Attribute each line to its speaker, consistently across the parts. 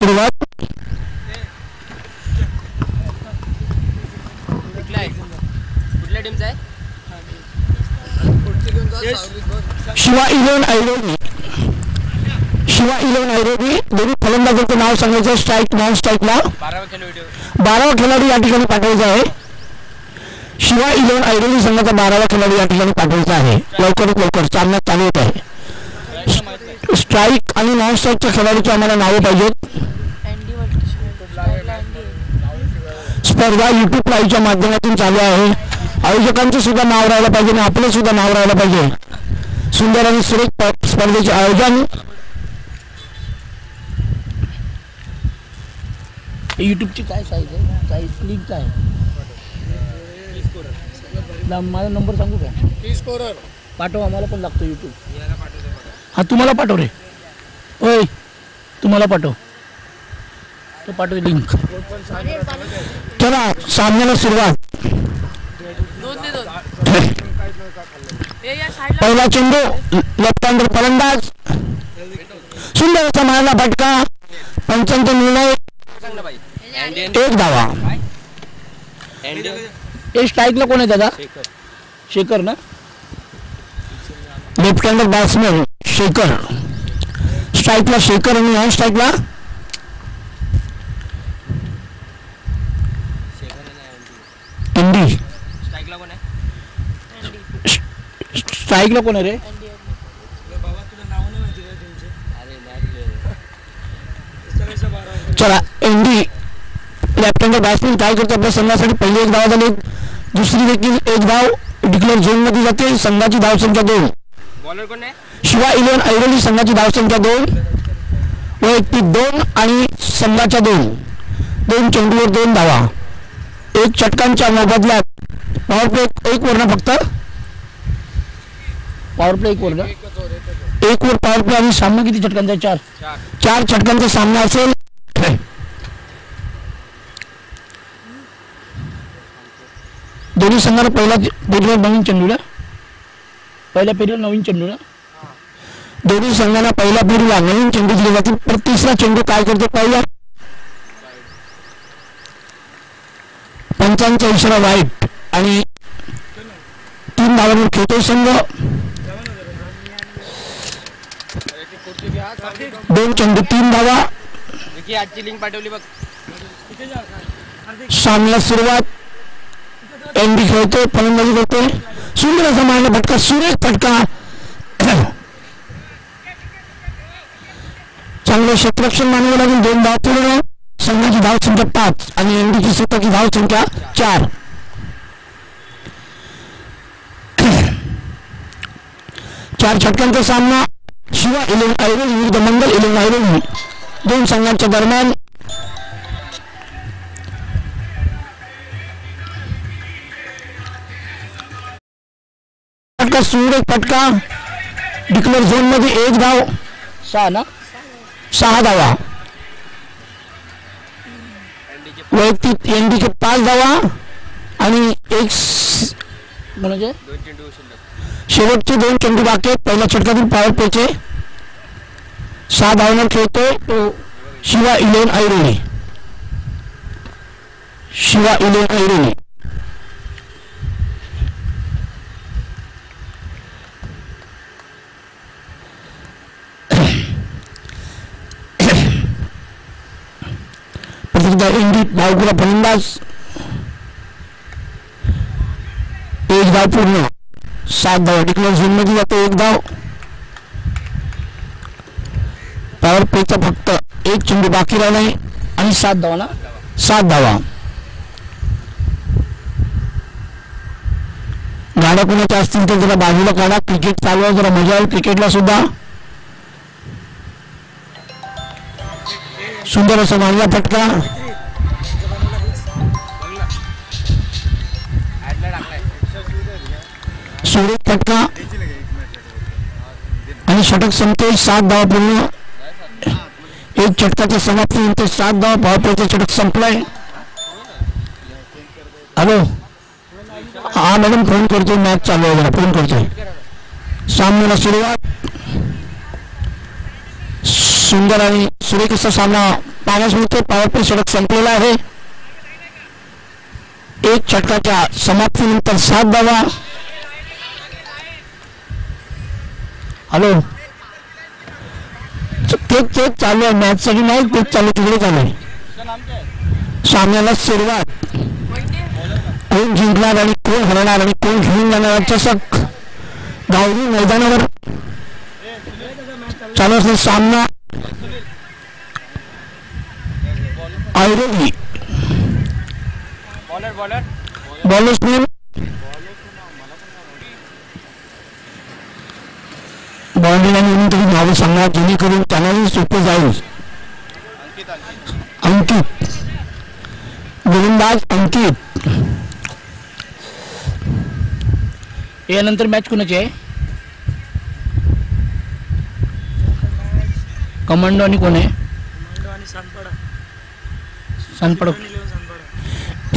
Speaker 1: सुरुवात.
Speaker 2: कुठल्या टीमचा आहे?
Speaker 1: शिवा 11 ऐरोली. शिवा 11 ऐरोली. दोन्ही फलंदाजांचं नाव सांगायचं. स्ट्राईक नॉन स्ट्राईकला 12वा खिलाडी या ठिकाणी पाठवायचा आहे. शिवा 11 ऐरोली संघाचा 12वा खिलाडी या ठिकाणी पाठवायचा आहे. लवकरात लवकर सामना चालू होत आहे. स्ट्राईक आणि नॉन स्ट्राईकच्या खेळाडूची आम्हाला नावं पाहिजेत. स्पर्धा युट्यूब लाईव्हच्या माध्यमातून चालू आहे. आयोजकांचं सुद्धा नाव राहायला पाहिजे आणि आपलं सुद्धा नाव राहायला पाहिजे. सुंदर आणि सुरेख स्पर्धेचे आयोजन. युट्यूबची काय साईज आहे? साईज क्लिक काय? माझा नंबर सांगू का? पाठव, आम्हाला पण लागतो युट्यूब. हा तुम्हाला पाठव रे. ओय तुम्हाला पाठव. तो पाठव लिंक. चला सामन्याला सुरुवात. पहिला चेंडू लेफ्ट हँडर फलंदाज. सुंदर असा मारला फटका. पंचांचा निर्णय 1 धावा. हे स्ट्राईकला कोण आहे दादा? शेखर ना. Left hander batsman Shekhar. स्ट्राईकला शेखर आणि नॉन स्ट्राईकला एनडी. स्ट्राईकला कोण आहे रे? चला एनडी लेफ्ट हँडर बॅट्समॅन काय करतो आपल्या संघासाठी? पहिली 1 धाव झाली. दुसरी देखील 1 धाव डिक्लेअर झोन मध्ये जाते. संघाची धावसंख्या 2. शिवा 11 ऐरोली संघाची धावसंख्या 2. वैयक्तिक 2 आणि संघाच्या 2 चेंडूवर 2 धावा. 1 षटकांच्या मोबदल्यात पॉवर प्ले 1 वर ना फक्त. पॉवर प्ले 1 वर ना. 1 वर पॉवर प्ले. आणि सामना किती षटकांचा? 4 षटकांचा सामना असेल. दोन्ही संघाला पहिला पेरीवर नवीन चेंडू ना. पहिल्या पेरीवर नवीन चेंडू ना. दोन्ही संघांना पहिल्या पेरीला नवीन चेंडू दिले जातील. तिसरा चेंडू काय करतो? पहिला पंचांचा इशारा वाईट आणि 3 धावांवर खेळतो संघ. 2 चेंडू 3 धावा. सामन्याला सुरुवात. एनडी खेळतो, फलंदाजी करतोय. सुंदर असा मारला फटका. सुरेख फटका. चांगलं क्षेत्ररक्षण मानावं लागेल. 2 धाव पूर्ण. संघाची धावसंख्या 5 आणि एनडीची स्वतःची धावसंख्या 4. चार षटकांचा सामना. शिवा 11 ऐरोली विरुद्ध मंगल 11 ऐरोली. 2 संघांच्या दरम्यान. फटका सुरेख फटका. डिक्लेअर झोन मध्ये 1 धाव. 6 ना. 6 धावा. वैयक्तिक एनडीचे 5 धावा आणि 1 म्हणजे शेवटचे 2 चेंडू बाकी. पहिल्या षटकातील पॉवर प्लेचे 6 धावांवर खेळतो तो शिवा 11 ऐरोली. शिवा 11 ऐरोली. एनडी धावपुरा फलंदाज. 1 धाव पूर्ण. 7 धावा. डिक्लेअर झोन मध्ये जातो 1 धाव. पॉवर प्लेचा फक्त 1 चेंडू बाकी राहिला आणि 7 धावा ना. 7 धावा. गाड्या कोणाच्या असतील तर जरा बाजूला काढा. क्रिकेट चालू आहे, जरा मजा येईल क्रिकेटला सुद्धा. सुंदर असा मारला फटका. सुरेख फटका आणि षटक संपते. 7 धावा पूर्ण. 1 षटकाच्या समाप्तीनंतर 7 धावा. पॉवर प्लेचा षटक संपलाय. हॅलो हा मॅडम फोन करतोय. मॅच चालू आहे, जरा फोन करतोय. सामन्याला सुरुवात. सुंदर आणि सुरेख असा सामना पाण्यास मिळते. पॉवर प्ले षटक संपलेला आहे. एक षटकाच्या समाप्तीनंतर 7 धावा. हॅलो, तेच चालू आहे. मॅच साठी नाही, तेच चालू तिकडे चालू आहे. सामन्याला सुरुवात. कोण जिंकणार आणि कोण हरणार आणि कोण घेऊन जाणार चषक गावरी मैदानावर चालू असलेला सामना. ऐरोली बॉलर्समॅन बाउंड्रीला म्हणून तरी नावं सांगणार जेणेकरून त्यांनाही सोपं जाईल. अंकित गोलंदाज अंकित.
Speaker 3: यानंतर मॅच कोणाची आहे? कमांडो आणि कोण आहे? सानपाडा.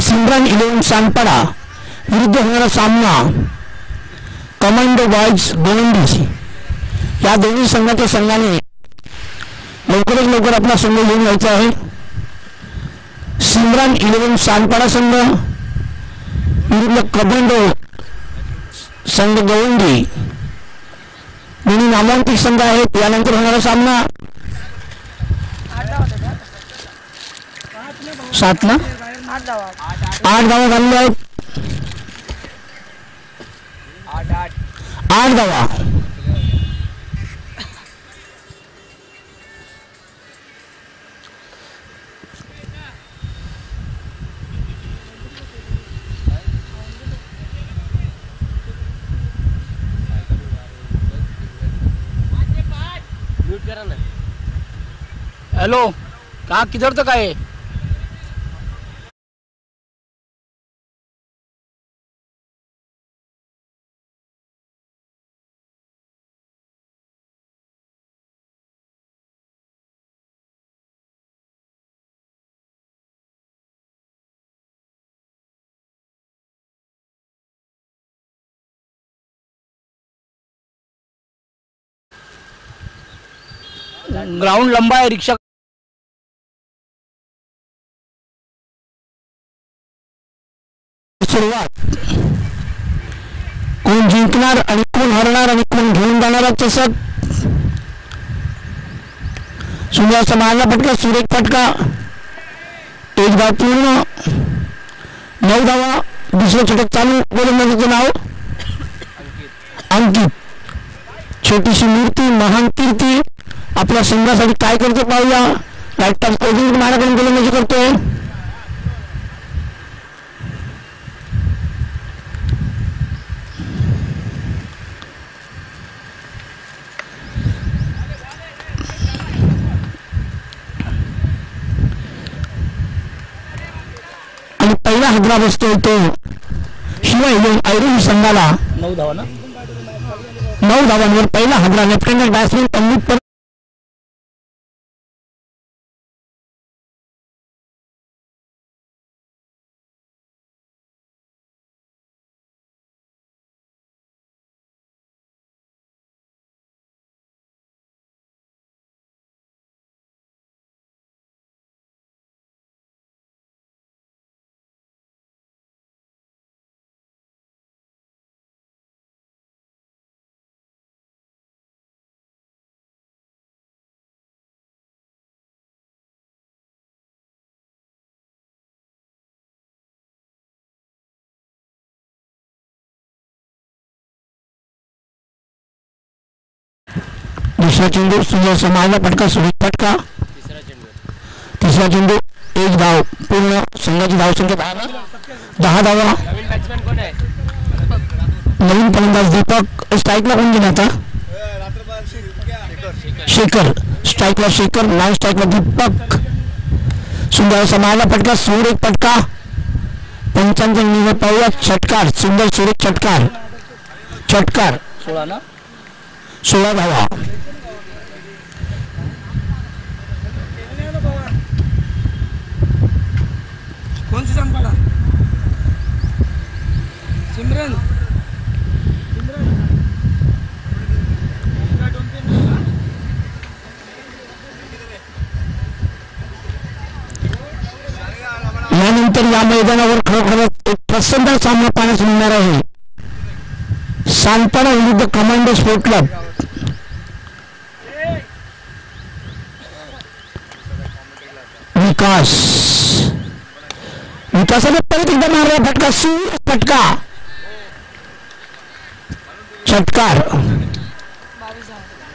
Speaker 1: सिमरन 11 सानपाडा विरुद्ध होणारा सामना कमांडो बॉयज गोलंदाजी. या दोन्ही संघाच्या संघाने लवकरच लवकर आपला संघ घेऊन जायचा आहे. सिमरन 11 सानपाडा संघ विरुद्ध कमांडो संघ गवंडी. दोन्ही नामांकित संघ आहेत. यानंतर होणारा सामना 7 ना 8 धावा झालेल्या आहेत. 8 धावा.
Speaker 3: हेलो, कहाँ किधर तक आए? ग्राउंड लंबा है. रिक्शा
Speaker 1: सुरुवात. कोण जिंकणार आणि कोण हरणार आणि कोण घेऊन जाणार चषक. सुंदर मारला फटका, सुरेख फटका. एक धाव पूर्ण. 9 धावा. दुसरं षटक चालू. गोलंदाजीचं नाव अंकित. छोटीशी मूर्ती महान कीर्ती आपल्या संघासाठी काय करतो पाहूया. राईट टर्न ओपनिंग माराकडून गोलंदाजी करतोय. आणि पहिला हजरा बसतोय तो शिवाय ऐरोली संघाला.
Speaker 3: 9 धावा ना.
Speaker 1: 9 धावांवर पहिला Hajra. Left hander batsman Amit दुसरा चेंडू सुंदर समाजला फटका, सुरेख फटका. तिसरा चेंडू 1 धाव पूर्ण. संघाची धावसंख्या 10 धावा. नवीन फलंदाज दीपक. स्ट्राईकला कोण गेला आता? शेखर. स्ट्राईकला शेखर, नॉन स्ट्राईकला दीपक. सुंदर समाजला फटका, सुरेख फटका. पंचांचा निवड पाहूया. षटकार सुंदर सुरेख षटकार. षटकार
Speaker 3: 16 ना.
Speaker 1: 16 धावा.
Speaker 3: कौन सी सानपाडा? सिमरन.
Speaker 1: या मैदानावर खरोखरच एक प्रसन्न सामना पाहण्यास मिळणार आहे. सांताना विरुद्ध कमांडो स्पोर्ट क्लब. विकासाने परत एकदा मारला फटका. फटका षटकार.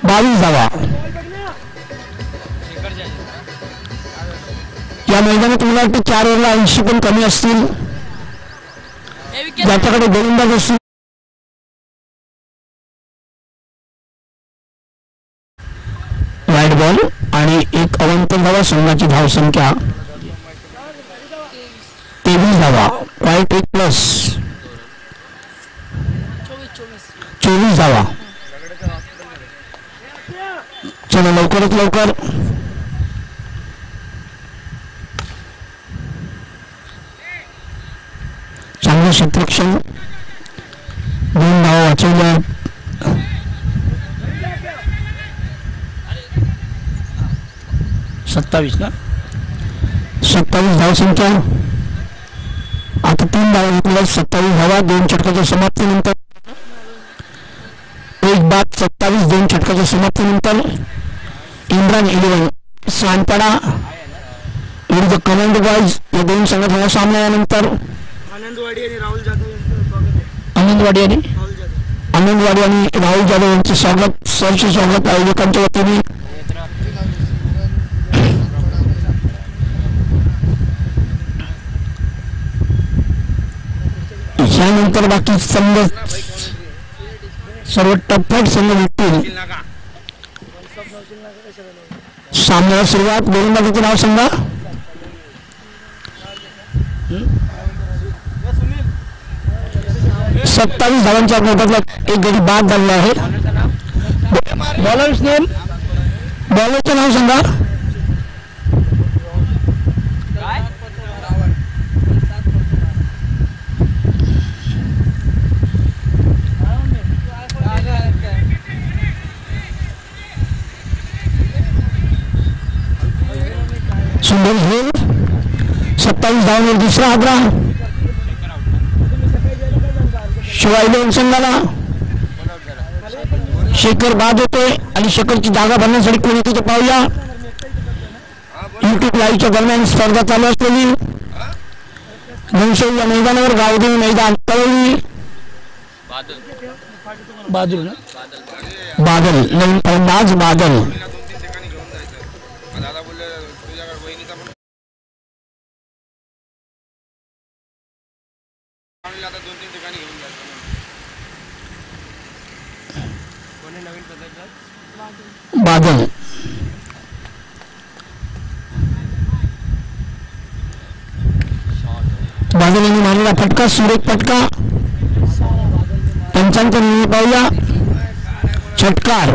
Speaker 1: 22 धावा. या मैदानात मला वाटतं 4 ओव्हरला 80 पण कमी असतील. ज्याच्याकडे गोलंदाज असतील वाईट बॉल आणि एक अवंतर धावा. संघाची धावसंख्या 23 धावा. वाईट 1+, 24 धावा. चला लवकरात लवकर. चांगलं क्षेत्ररक्षण. 2 धावा वाचवल्या.
Speaker 3: 27 ना.
Speaker 1: 27 धावसंख्या. आता 3 धावा घेतल्या. 27 धावा. 2 षटकाच्या समाप्तीनंतर. एक बाद 27. 2 षटकाच्या समाप्तीनंतर इम्रान 11 सांडपाडा विरुद्ध कमांडो बॉयज या 2 संघाचा सामना. यानंतर आनंदवाडी आणि राहुल जाधव यांचे स्वागत. सरचे स्वागत आयोजकांच्या वतीने. यानंतर बाकी संघ सर्व टप्प्यात संघ भेटतील. सामन्याला सुरुवात. गोलंदाजाचे नाव सांगा. 27 धावांच्या मोबदला एक गडी बाद झालेला आहे. Bowlers name. बॉलरचं नाव सांगा. सुंदर झेल. 27 धावांवर दुसरा आग्रह. शिवाय संघाला शेखर बाद होतोय आणि शेखरची जागा भरण्यासाठी कोणी तिथे पाहूया. युट्यूब लाईव्हच्या दरम्यान स्पर्धा चालू असलेली घनशेरी या मैदानावर गावदेवी मैदान तळवली.
Speaker 3: बाजू ना.
Speaker 1: बादल नवीन फलंदाज. बादल बादल बादल यांनी मारलेला फटका. सुरेख फटका. पंचांतर पाहूया. षटकार.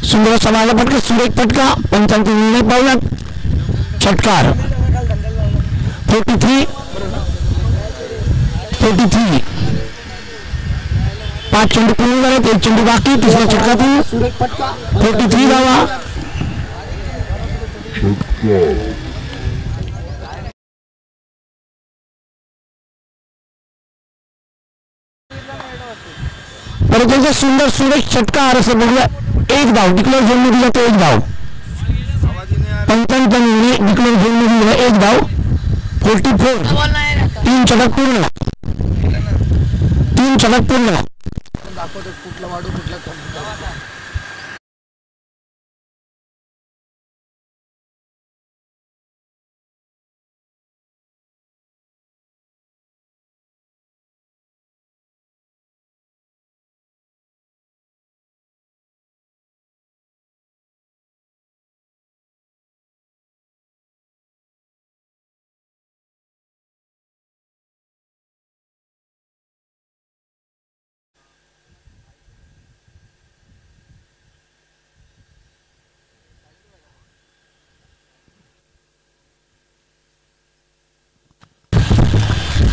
Speaker 1: सुंदर समाला फटका सुरेख फटका पंचांचा निर्णय पावला षटकार 43 5 चेंडू पूर्ण झाले 1 चेंडू बाकी तिसऱ्या षटकातून 43 धावा परत सुंदर सुरेख षटकार असं बघूया 1 धाव डिक्लेअर झोन मध्ये जातो 1 धाव पंचांचा निर्णय डिक्लेअर झोन मध्ये 1 धाव 44 3 षटक पूर्ण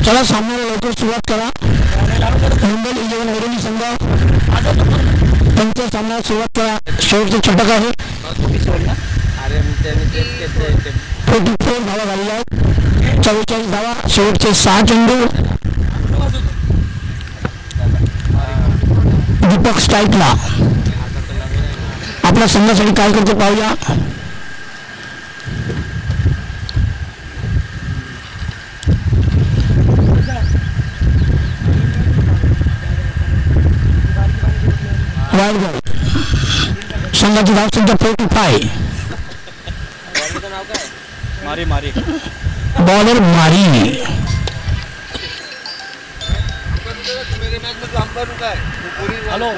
Speaker 1: चला सामन्याला लवकर सुरुवात करा मुंबई 11 ऐरोली संघ त्यांच्या सामन्याला सुरुवात करा शेवटचे षटक आहे 44 धावा झालेल्या आहेत 44 धावा शेवटचे 6 चेंडू दीपक स्ट्राईकला आपल्या संघासाठी काय करतो पाहूया संघाची धावसंख्या 45 बॉलर मारी
Speaker 3: हॅलो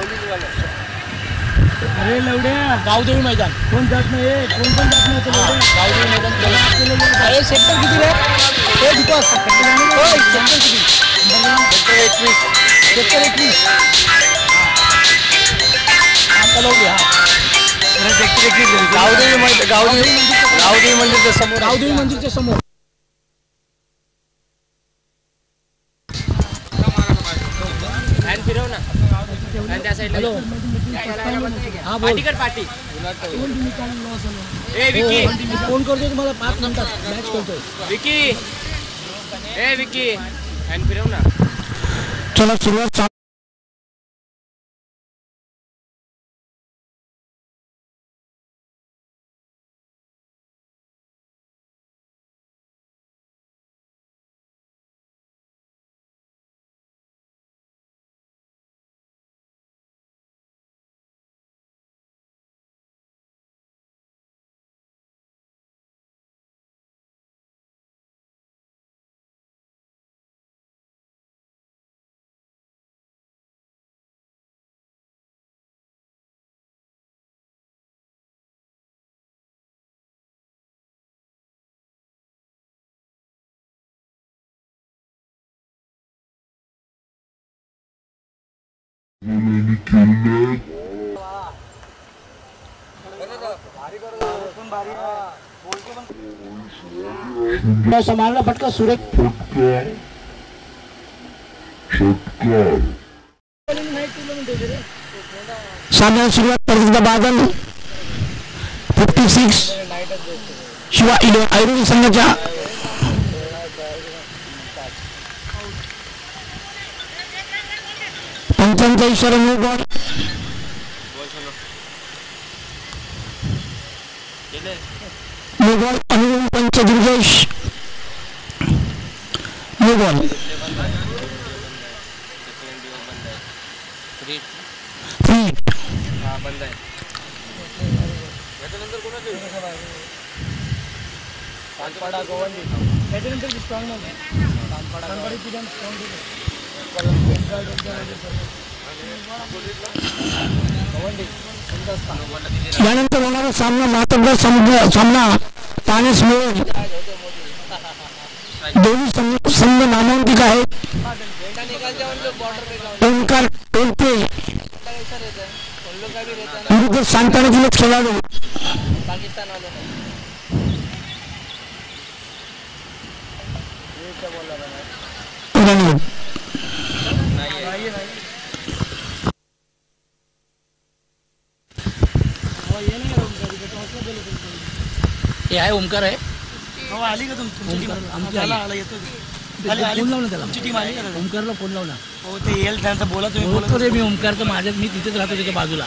Speaker 3: अरे लवड्या गावदेवी मैदान कोण जात नाही कोण पण जात नाही गावदेवी मैदान अरे सेक्टर किती रे दीपक सेक्टर 21 गावदेवी मंदिरच्या समोर
Speaker 2: फिरव ना त्या साईडला
Speaker 3: हा बोल
Speaker 2: पार्टी ए विकी
Speaker 3: फोन करतोय तुम्हाला 5 मिनिटात मॅच करतोय
Speaker 2: विकी हँड फिरव ना
Speaker 1: चला सुरुवात संभालना फटका सुरेख सामन्याला सुरुवात परत बादल 56 शिवा 11 ऐरोली संघाच्या पंचांचा इशारा नो बॉल अनुरूम पंच दुर्गेश नो बॉल यानंतर होणारा सामना महत्त्वाचा सामना पाण्यास मिळून दोन्ही संघ नामांकित आहेत ओंकार टोलते विरुद्ध सांगताना दिले खेळाडू
Speaker 3: हे आहे ओमकार आहे.
Speaker 4: आली का तुमची टीम आली का?
Speaker 3: ओमकारला फोन लावला.
Speaker 4: हो ते येईल त्यांचा बोला तुम्ही
Speaker 3: बोलतो रे मी ओमकारचं माझ्या मी तिथेच राहतो त्याच्या बाजूला.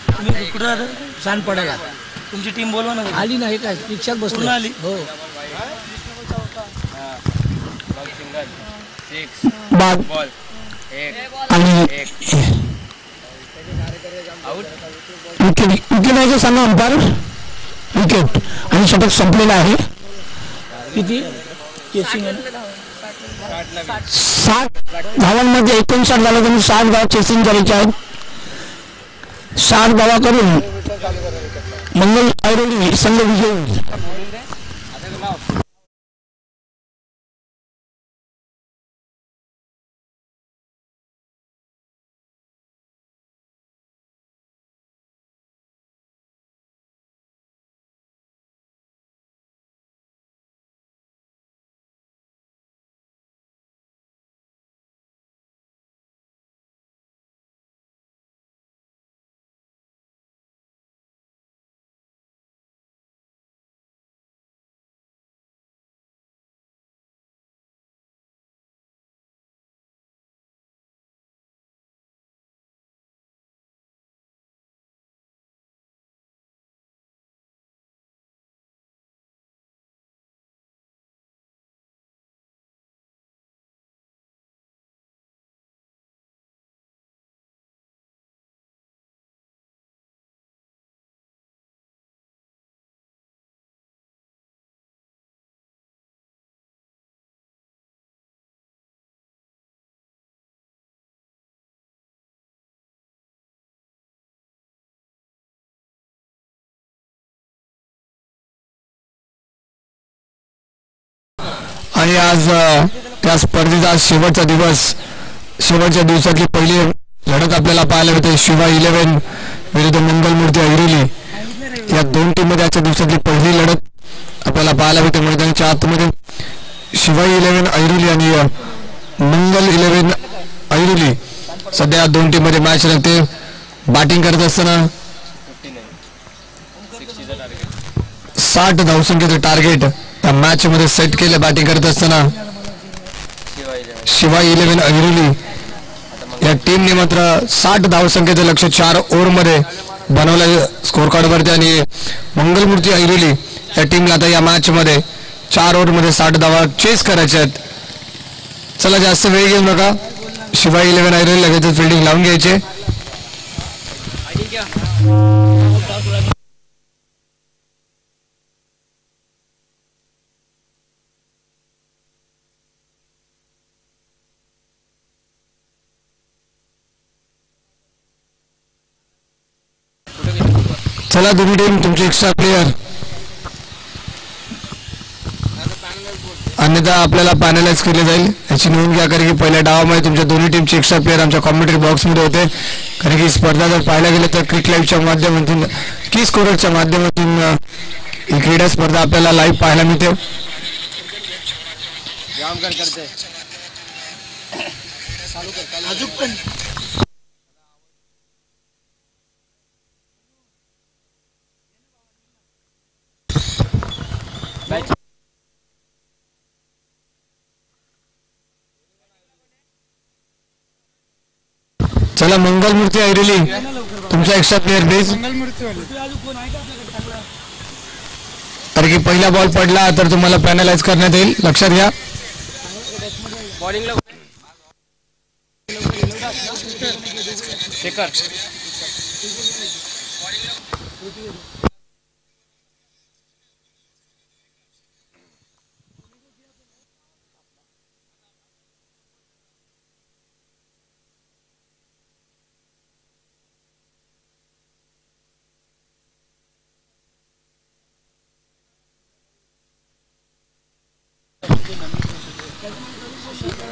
Speaker 4: तुम्ही कुठं राहता?
Speaker 3: सांडपडाला
Speaker 4: तुमची टीम बोलवा ना.
Speaker 3: आली ना. हे काय रिक्षात बसून
Speaker 4: आली
Speaker 3: हो.
Speaker 1: बाद
Speaker 2: बॉल
Speaker 1: आणि विकेट आहे सांगा अंपायर. विकेट आणि षटक संपलेलं आहे.
Speaker 3: किती चेसिंग आहे
Speaker 1: 60 धावांमध्ये 59 झाले. त्यांनी 60 धावा चेसिंग करायचे आहेत. 60 धावा करून मंगल ऐरोली संघ विजयी होईल. आणि आज त्या स्पर्धेचा शेवटचा दिवस. शेवटच्या दिवसातली पहिली लढत आपल्याला पाहायला मिळते. शिवा 11 विरुद्ध मंगलमूर्ती ऐरोली या दोन टीममध्ये आजच्या दिवसातली पहिली लढत आपल्याला पाहायला मिळते. मैदानाच्या आतमध्ये शिवा 11 ऐरोली आणि मंगल 11 ऐरोली सध्या या दोन टीममध्ये मॅच रंगते. बॅटिंग करत असताना 60 धावसंख्येचं टार्गेट या मॅच मध्ये सेट केले. बॅटिंग करत असताना शिवा 11 ऐरोली या टीमने मात्र 60 धावसंख्येचं लक्ष्य 4 ओव्हरमध्ये बनवलं स्कोर कार्डवरती. आणि मंगलमूर्ती ऐरोली या टीमला आता या मॅच मध्ये 4 ओव्हरमध्ये 60 धावा चेस करायच्या आहेत. चला जास्त वेळ घेऊ नका. शिवा 11 ऐरोली लगेच फिल्डिंग लावून घ्यायचे. चला दोन्ही टीम तुमचे एक्स्ट्रा प्लेयर. अन्यथा आपल्याला पॅनलाइज केले जाईल याची नोंद घ्या. कारण की पहिल्या डावामध्ये तुमच्या दोन्ही टीमचे एक्स्ट्रा प्लेयर आमच्या कॉमेंट्री बॉक्समध्ये होते. कारण की स्पर्धा जर पाहायला गेलं तर क्रिक लाईव्हच्या माध्यमातून की स्कोररच्या माध्यमातून ही क्रीडा स्पर्धा आपल्याला लाईव्ह पाहायला मिळते. चला मंगलमूर्ती ऐरोली तुमचा एक्स्ट्रा प्लेयर प्लीज. तर की पहिला बॉल पडला तर तुम्हाला पॅनलाइज करण्यात येईल. लक्षात घ्या.
Speaker 2: बॉलिंगला शेखर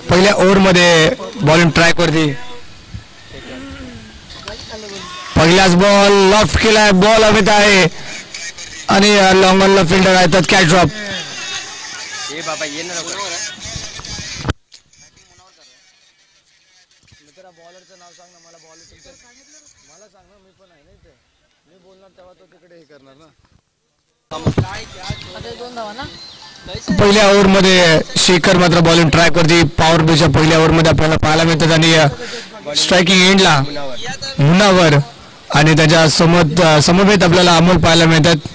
Speaker 1: पहिल्या ओव्हरमध्ये बॉलिंग ट्रॅक वरती पहिलाच बॉल लॉफ्ट केलाय बॉल हवेत आहे आणि लॉंग ऑनला फिल्डर आहेत कॅच ड्रॉप पहिल्या ओव्हरमध्ये शेखर मात्र बॉलिंग ट्रॅक वरती पॉवर प्लेच्या पहिल्या ओव्हरमध्ये आपल्याला पाहायला मिळतात आणि स्ट्रायकिंग एंडला मुनावर आणि त्याच्या समवेत आपल्याला अमोल पाहायला मिळतात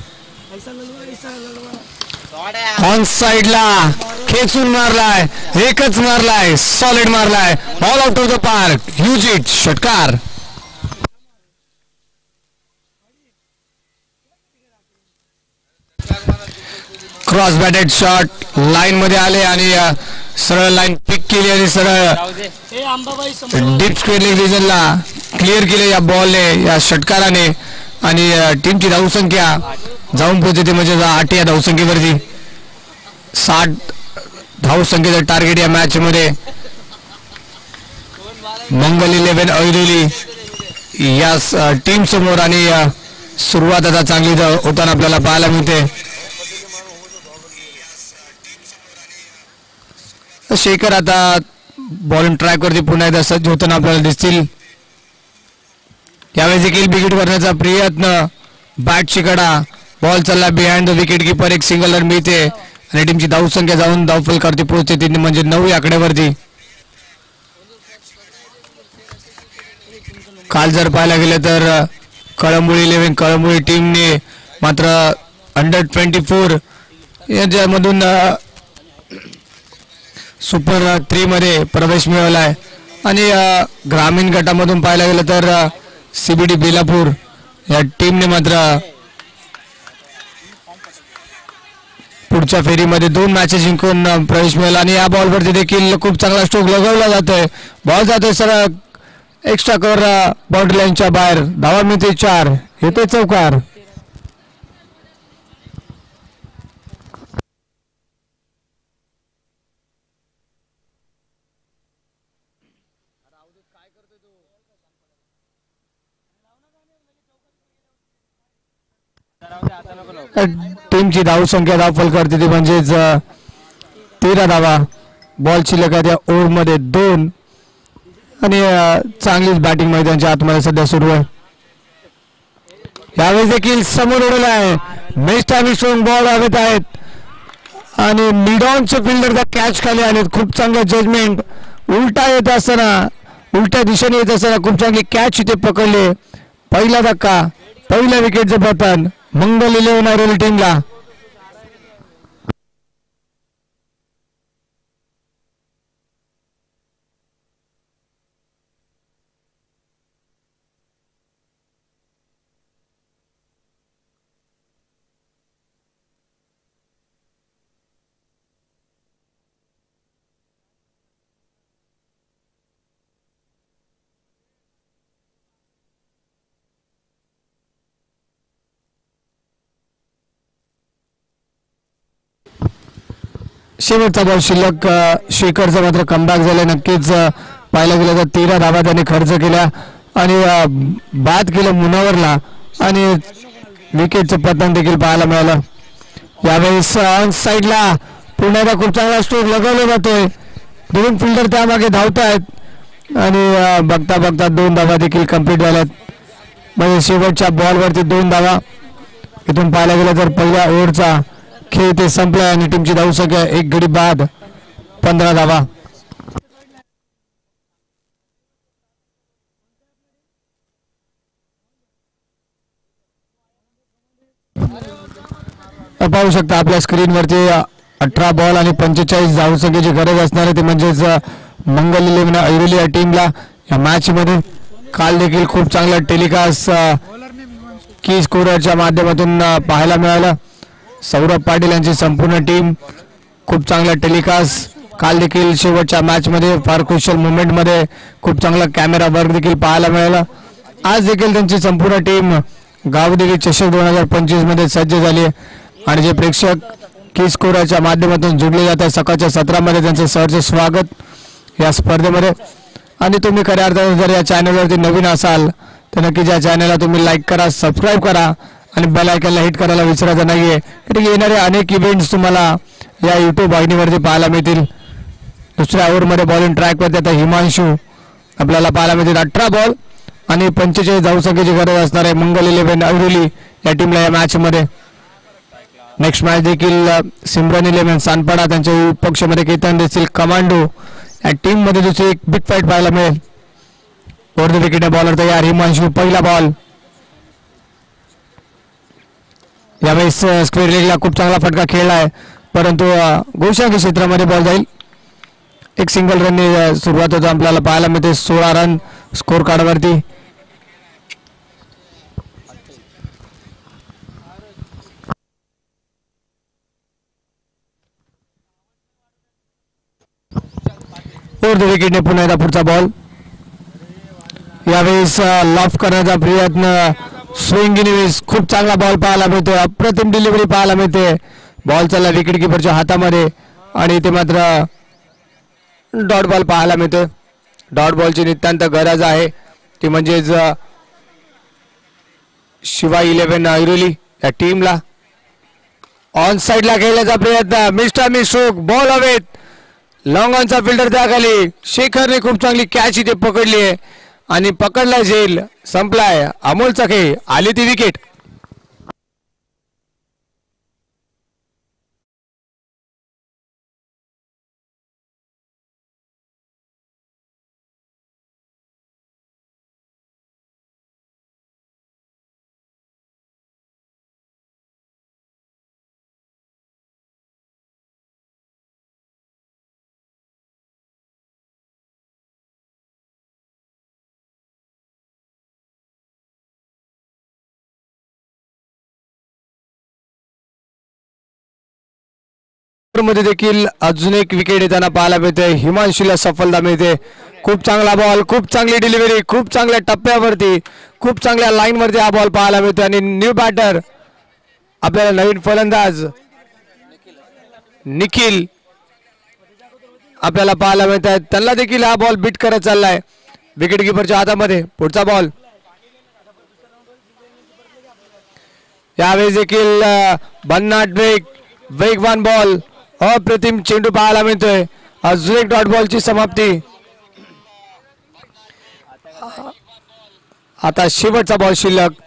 Speaker 1: ऑन साइडला खेचून मारलाय एकच मारलाय सॉलिड मारलाय all out of the park huge hit षटकार क्रॉस बॅटेड शॉट लाईन मध्ये आले आणि सरळ लाईन पिक केली आणि सरळ डीप स्क्वेअर लेग रिजनला क्लिअर केले या बॉलने या षटकाराने आणि टीमची धावसंख्या जाऊन पोहोचते म्हणजे 8 या धावसंख्येवरती 60 धावसंख्येचं टार्गेट या मॅच मध्ये मंगल 11 ऐरोली या टीम समोर आणि सुरुवात आता चांगली होताना आपल्याला पाहायला मिळते शेखर आता बॉलिंग ट्रॅक वरती पुन्हा एकदा सज्ज होताना आपल्याला दिसतील यावेळी देखील विकेट करण्याचा प्रयत्न बॅटची कडा बॉल चालला बिहाइंड द विकेट कीपर एक सिंगल रन मिळते आणि टीमची धावसंख्या जाऊन धावफलकावरती पोहोचते 3 म्हणजे 9 या आकड्यावरती काल जर पाहायला गेलं तर कळंबोळी 11 कळंबोळी टीमने मात्र अंडर-24 याच्यामधून सुपर 3 मध्ये प्रवेश मिळवलाय आणि ग्रामीण गटामधून पाहायला गेलं तर सीबीडी बेलापूर या टीमने मात्र पुढच्या फेरीमध्ये 2 मॅचेस जिंकून प्रवेश मिळाला आणि या बॉलवरती देखील खूप चांगला स्ट्रोक लगवला जातोय बॉल जातोय सरळ एक्स्ट्रा कव्हर बाउंड्री लाईनच्या बाहेर धावा मिळते 4 येते चौकार टीमची धावसंख्या धावफलकावरती ती म्हणजेच 13 धावा बॉल शिल्लक आहे त्या ओव्हरमध्ये 2 आणि चांगलीच बॅटिंग मैदानाच्या आतमध्ये सध्या सुरू आहे यावेळेस देखील समोर उडवला आहे मेस्टामी स्ट्रॉंग बॉल हवेत आहेत आणि मिडॉनचे फिल्डर कॅच खाली आहेत खूप चांगलं जजमेंट उलटा येत असताना उलट्या दिशेने येत असताना खूप चांगली कॅच इथे पकडले पहिला धक्का पहिल्या विकेटचं पतन मंगल 11 ऐरोली टीमला शेवटचा बॉल शिल्लक शेखरचा मात्र कमबॅक झाला नक्कीच पाहायला गेलं तर 13 धावा त्याने खर्च केल्या आणि बाद केलं मुनावरला आणि विकेटचं पतन देखील पाहायला मिळालं यावेळेस ऑन साइडला पुण्याला खूप चांगला स्ट्रोक लगवला जातोय 2 फिल्डर त्यामागे धावत आहेत आणि बघता बघता 2 धावा देखील कंप्लीट झाल्यात म्हणजे शेवटच्या बॉलवरती 2 धावा इथून पाहायला गेलं तर पहिल्या ओव्हरचा खेळ ते संपला आणि टीमची धावसंख्या 1 गडी बाद 15 धावा पाहू शकता आपल्या स्क्रीनवरती 18 बॉल आणि 45 धावसंख्येची गरज असणार आहे ते म्हणजेच मंगल 11 ऐरोली या टीमला या मॅच मध्ये काल देखील खूप चांगला टेलिकास्ट की स्कोरच्या माध्यमातून पाहायला मिळाला सौरभ पाटील यांची संपूर्ण टीम खूप चांगला टेलिकास्ट काल देखील शेवटच्या मॅच मध्ये फार क्रुशियल मुवमेंट मध्ये खूप चांगला कॅमेरा वर्क देखील पाहायला मिळाला आज देखील त्यांची संपूर्ण टीम गावदेवी चषक 2025 मध्ये सज्ज झाली आणि जे प्रेक्षक की स्कोरच्या माध्यमातून जुडले जातात सकाळच्या सत्रामध्ये त्यांचं सहर्ष स्वागत या स्पर्धेमध्ये. आणि तुम्ही खऱ्या अर्थाने जर या चॅनलवरती नवीन असाल तर नक्कीच या चॅनलला तुम्ही लाईक करा, सबस्क्राईब करा आणि बेल आयकॉनला हिट करायला विसरायचं नाही आहे. कारण की येणारे अनेक इव्हेंट्स तुम्हाला या यूट्यूब वाहिनीवरती पाहायला मिळतील. दुसऱ्या ओव्हरमध्ये बॉलिंग ट्रॅकवरती आता हिमांशू आपल्याला पाहायला मिळतील. 18 बॉल आणि 45 धावसंख्येची गरज असणार आहे मंगल 11 ऐरोली या टीमला या मॅचमध्ये. नेक्स्ट मॅच देखील सिमरन 11 सानपाडा त्यांच्या पक्षामध्ये केतन देसील कमांडो या टीम मध्ये दुसरी एक बिग फाईट पाहायला मिळेल. ओव्हर द विकेट बॉलर तयार हिमांशू. पहिला बॉल यावेळेस स्क्वेअर लेगला खूप चांगला फटका खेळला आहे परंतु गोशांकी क्षेत्रामध्ये बॉल जाईल. एक सिंगल रनने सुरुवात होता आपल्याला पाहायला मिळते. 16 रन स्कोर कार्डवरती. ओव्हर द विकेटने पुन्हा एकदा पुढचा बॉल. यावेळेस लॉफ करण्याचा प्रयत्न स्विंगिंग खूप चांगला बॉल पाहायला मिळतो. अप्रतिम डिलिव्हरी पाहायला मिळते. बॉल चालला विकेट किपरच्या हातामध्ये आणि ते मात्र डॉट बॉल पाहायला मिळते. डॉट बॉलची नितांत गरज आहे ती म्हणजेच शिवा 11 ऐरोली या टीमला. ऑन साइडला खेळण्याचा प्रयत्न मिस्टर मिस्ट्रोक बॉल हवेत. लॉंग ऑनचा फिल्डर त्याखाली शेखरने खूप चांगली कॅच इथे पकडली आहे आणि पकडला झेल संपलाय. अमोलचा खेळ आली ती विकेट. मध्ये देखील अजून एक विकेट येताना पाहायला मिळते. हिमांशूला सफलता मिळते. खूप चांगला बॉल, खूप चांगली डिलिव्हरी, खूप चांगल्या टप्प्यावरती, खूप चांगल्या लाईन वरती हा बॉल पाहायला मिळतो आणि न्यू बॅटर आपल्याला नवीन फलंदाज निखिल आपल्याला पाहायला मिळत आहेत. त्यांना देखील हा बॉल बीट करत चाललाय विकेट किपरच्या हातामध्ये. पुढचा बॉल यावेळेस देखील भन्नाट वेगवान बॉल, अप्रतिम चेंडू पाहायला मिळतोय. अजून एक डॉट बॉलची समाप्ती. आता शेवटचा बॉल शिल्लक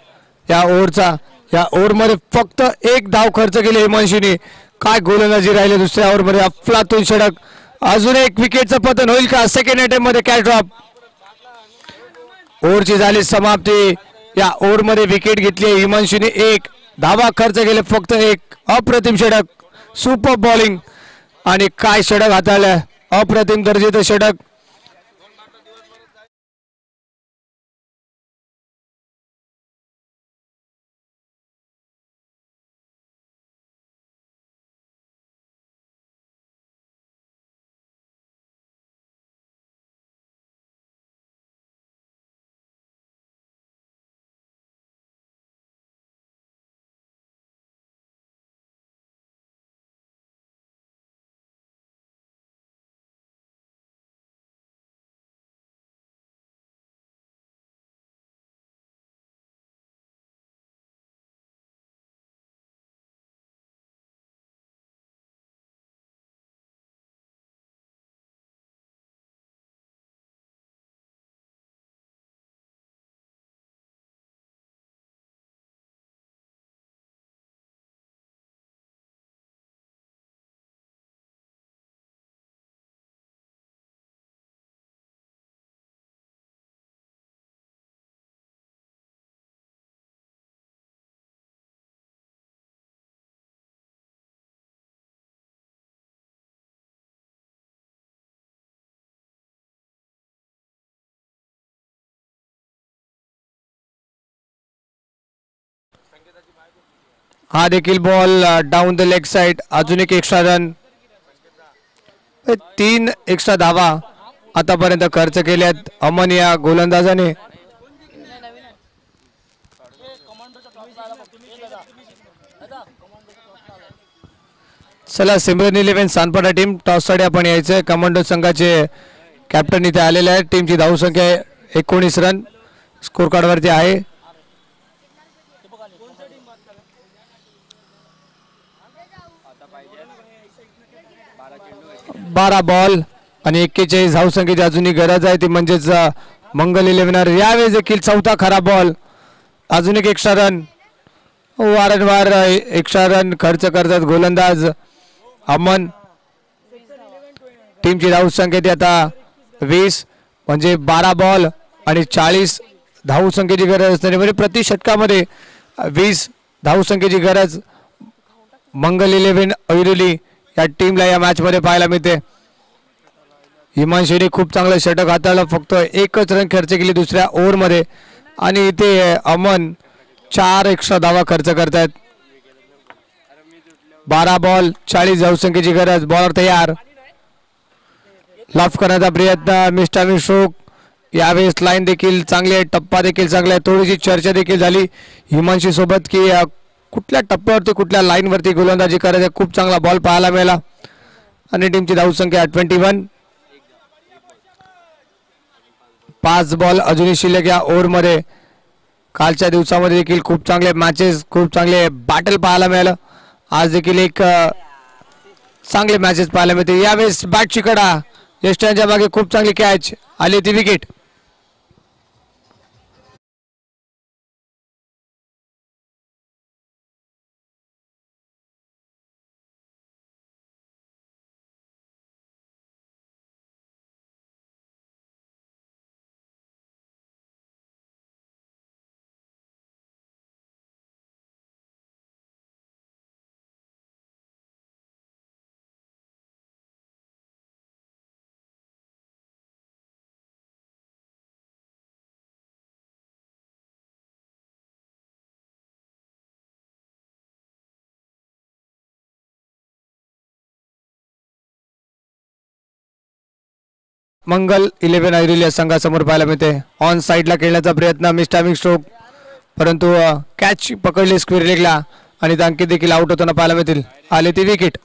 Speaker 1: या ओव्हरचा. या ओव्हरमध्ये फक्त एक धाव खर्च केली हिमांशूने. काय गोलंदाजी राहिले दुसऱ्या ओव्हरमध्ये. अफलातून षटक. अजून एक विकेटचं पतन होईल का. सेकंड अटेम्प्ट मध्ये कॅच ड्रॉप. ओव्हरची झाली समाप्ती. या ओव्हरमध्ये विकेट घेतली हिमांशूने. एक धावा खर्च केले फक्त एक. अप्रतिम षटक, सुपर बॉलिंग आणि काय षटक हाताळलं. अप्रतिम दर्जेचं षटक. हा देखील ball down the leg side. अजून एक एक्स्ट्रा रन. 3 एक्स्ट्रा धावा आतापर्यंत खर्च केल्यात अमन या गोलंदाजाने. चला सिमरन 11 सानपाडा टीम टॉस साठी आपण यायचंय. कमांडो संघाचे
Speaker 5: कॅप्टन इथे आलेले आहेत. टीमची धावसंख्या 19 रन स्कोर कार्डवरती आहे. 12 बॉल आणि 41 धावसंख्येची अजूनही गरज आहे ती म्हणजेच मंगल इलेव्हनर. यावेळेस देखील चौथा खराब बॉल. अजून एक एक्स्ट्रा रन. वारंवार एक्स्ट्रा रन खर्च करतात गोलंदाज अमन. टीमची धावसंख्या ती आता 20 म्हणजे 12 बॉल आणि 40 धावसंख्येची गरज असते. म्हणजे प्रति षटकामध्ये 20 धावसंख्येची गरज मंगल इलेव्हन ऐरोली या टीमला या मॅच मध्ये पाहायला मिळते. हिमांशूने खूप चांगलं षटक हाताळलं. फक्त एकच रन खर्च केली दुसऱ्या ओव्हरमध्ये आणि इथे अमन 4 एक्स्ट्रा धावा खर्च करतायत. 12 बॉल 40 धावसंख्येची गरज. बॉलर तयार. लाफ करण्याचा प्रयत्न मिस्टर स्ट्रोक. यावेळेस लाईन देखील चांगली आहे. टप्पा देखील चांगला आहे. थोडीशी चर्चा देखील झाली हिमांशी सोबत की कुठल्या टप्प्यावरती कुठल्या लाईनवरती गोलंदाजी करायची. खूप चांगला बॉल पाहायला मिळाला आणि टीमची धावसंख्या 21. 5 बॉल अजूनही शिल्लक या ओव्हरमध्ये. कालच्या दिवसामध्ये देखील खूप चांगले मॅचेस खूप चांगले बॅटल पाहायला मिळालं. आज देखील एक चांगले मॅचेस पाहायला मिळते. यावेळेस बॅटची कडा. यष्टांच्या मागे खूप चांगली कॅच आली ती विकेट. मंगल इलेव्हन ऐरोली या संघासमोर पाहायला मिळते. ऑन साईडला खेळण्याचा प्रयत्न मिस्टर स्ट्रोक परंतु कॅच पकडली स्क्वेअर लेगला आणि अंकित देखील आउट होताना पाहायला मिळतील. आले ती विकेट.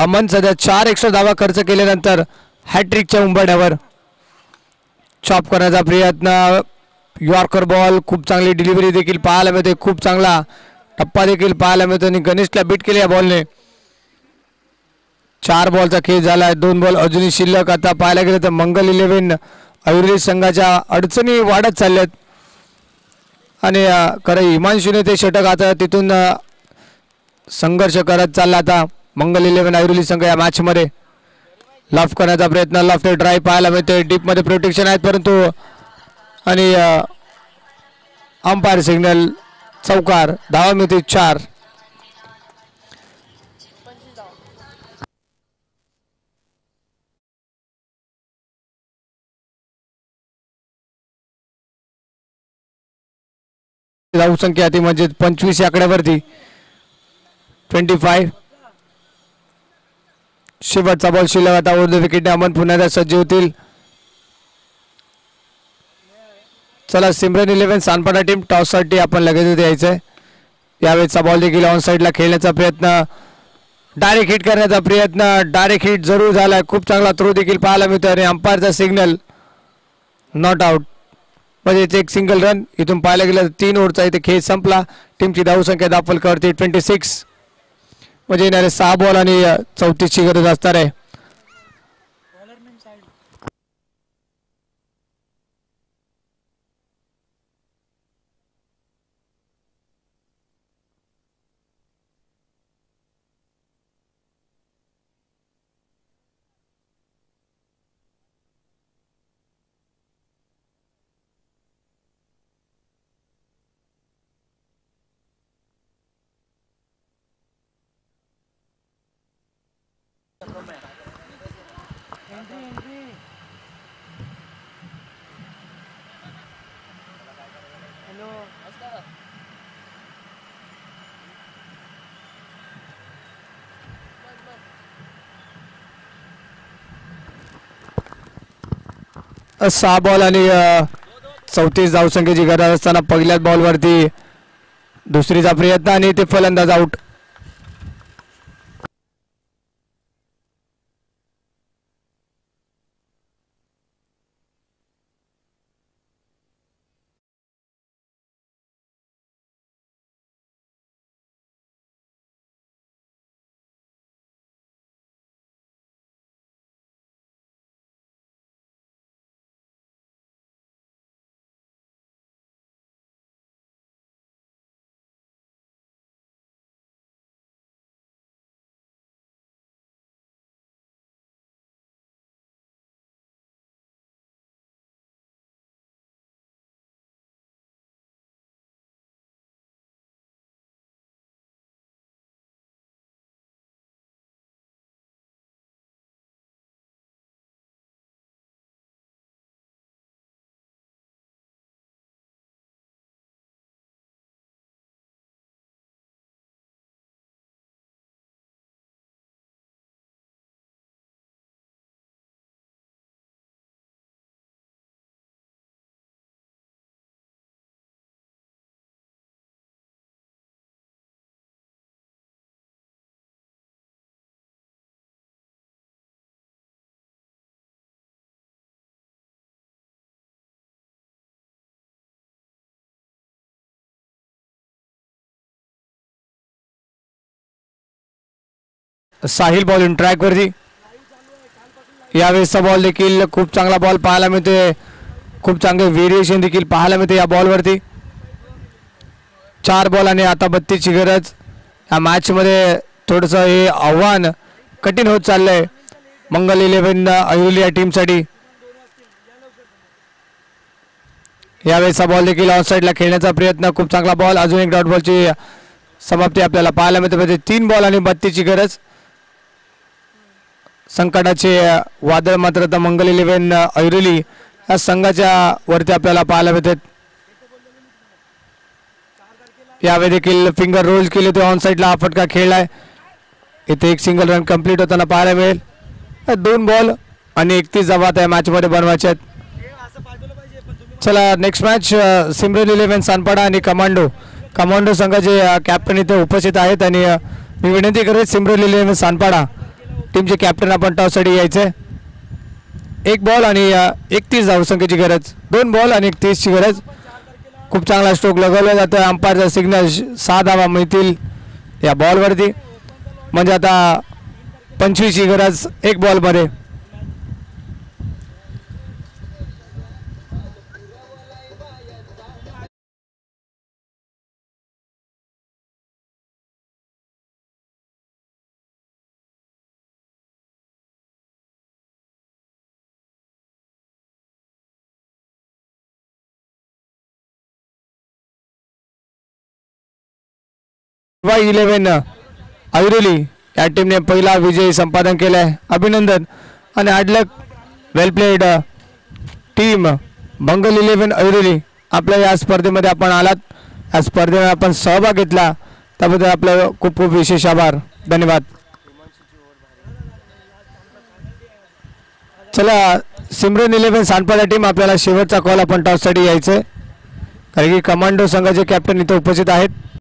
Speaker 5: अमन सध्या 4 एक्स्ट्रा धावा खर्च केल्यानंतर हॅट्रिकच्या उंबरठ्यावर. चॉप करण्याचा प्रयत्न. यॉर्कर बॉल खूप चांगली डिलिव्हरी देखील पाहायला मिळते. खूप चांगला टप्पा देखील पाहायला मिळतो आणि गणेशला बीट केले या बॉलने. 4 बॉलचा खेळ झाला. 2 बॉल अजूनही शिल्लक. आता पाहायला गेलं तर मंगल इलेव्हन ऐरोली संघाच्या अडचणी वाढत चालल्यात आणि खरं हिमांशूने ते षटक आता तिथून संघर्ष करत चालला. आता मंगल इलेव्हन ऐरोली संघ या मॅच मध्ये. लॉफ करण्याचा प्रयत्न. लॉफ्ट ड्राईव्ह पाहायला मिळते. डीप मध्ये प्रोटेक्शन आहेत परंतु आणि अंपायर सिग्नल चौकार. धावा मिळते 4. धावसंख्या ती म्हणजे 25 आकड्यावरती 25. शेवटचा बॉल शिल्लक. आता ओव्हर द विकेट. अमन पुन्हा सज्ज होतील. चला सिमरन इलेव्हन सानपाडा टीम टॉससाठी आपण लगेच द्यायचंय. यावेळेचा बॉल देखील ऑन साईडला खेळण्याचा प्रयत्न. डायरेक्ट हिट करण्याचा प्रयत्न. डायरेक्ट हिट जरूर झालाय. खूप चांगला थ्रो देखील पाहायला मिळतो आणि अंपायरचा सिग्नल नॉट आउट म्हणजे एक सिंगल रन. इथून पाहायला गेलं 3 ओव्हरचा इथे खेळ संपला. टीमची धावसंख्या दाखल करते 26 म्हणजे येणारे 6 बॉल आणि 34ची गरज असणार आहे. सहा बॉल आणि 34 धावसंख्येची गरज असताना पहिल्याच बॉलवरती दुसरीचा प्रयत्न आणि ते फलंदाज आउट. साहिल बॉलिंग ट्रॅक वरती. यावेळेसचा बॉल देखील खूप चांगला बॉल पाहायला मिळते. खूप चांगले व्हेरिएशन देखील पाहायला मिळते या बॉलवरती. 4 बॉल आणि आता 32 ची गरज. या मॅच मध्ये थोडंसं हे आव्हान कठीण होत चाललंय मंगल 11 ऐरोली या टीमसाठी. यावेळेसचा बॉल देखील ऑन साईडला खेळण्याचा प्रयत्न. खूप चांगला बॉल. अजून एक डॉट बॉलची समाप्ती आपल्याला पाहायला मिळते. 3 बॉल आणि 32 ची गरज. संकटाचे वादळ मात्र आता मंगल 11 ऐरोली या संघाच्या वरती आपल्याला पाहायला मिळतात. यावेळी देखील फिंगर रोल केले ते ऑन साईडला हा फटका खेळलाय. इथे एक सिंगल रन कंप्लीट होताना पाहायला मिळेल. 2 बॉल आणि 31 धावा या मॅच मध्ये बनवायचे आहेत. चला नेक्स्ट मॅच सिमरन 11 सानपाडा आणि कमांडो संघाचे कॅप्टन इथे उपस्थित आहेत आणि मी विनंती करेन सिमरन 11 सानपाडा टीमचे कॅप्टन आपण टॉससाठी यायचे. 1 बॉल आणि 31 धावसंख्येची गरज. 2 बॉल आणि 31 ची गरज. खूप चांगला स्ट्रोक लगवला जातो. अंपायरचा सिग्नल 6 धावा मिळतील या बॉलवरती. म्हणजे आता 25 ची गरज 1 बॉलमध्ये. शिवा 11 ऐरोली या टीमने पहिला विजय संपादन केलाय. अभिनंदन आणि हार्डलक. वेल प्लेड टीम मंगल 11 ऐरोली. आपल्या या स्पर्धेमध्ये आपण आलात. या स्पर्धेमध्ये आपण सहभाग घेतला त्याबद्दल आपलं खूप खूप विशेष आभार. धन्यवाद. चला सिमरन 11 सानपाडा टीम आपल्याला शेवटचा कॉल आपण टॉससाठी यायचंय कारण की कमांडो संघाचे कॅप्टन इथे उपस्थित आहेत.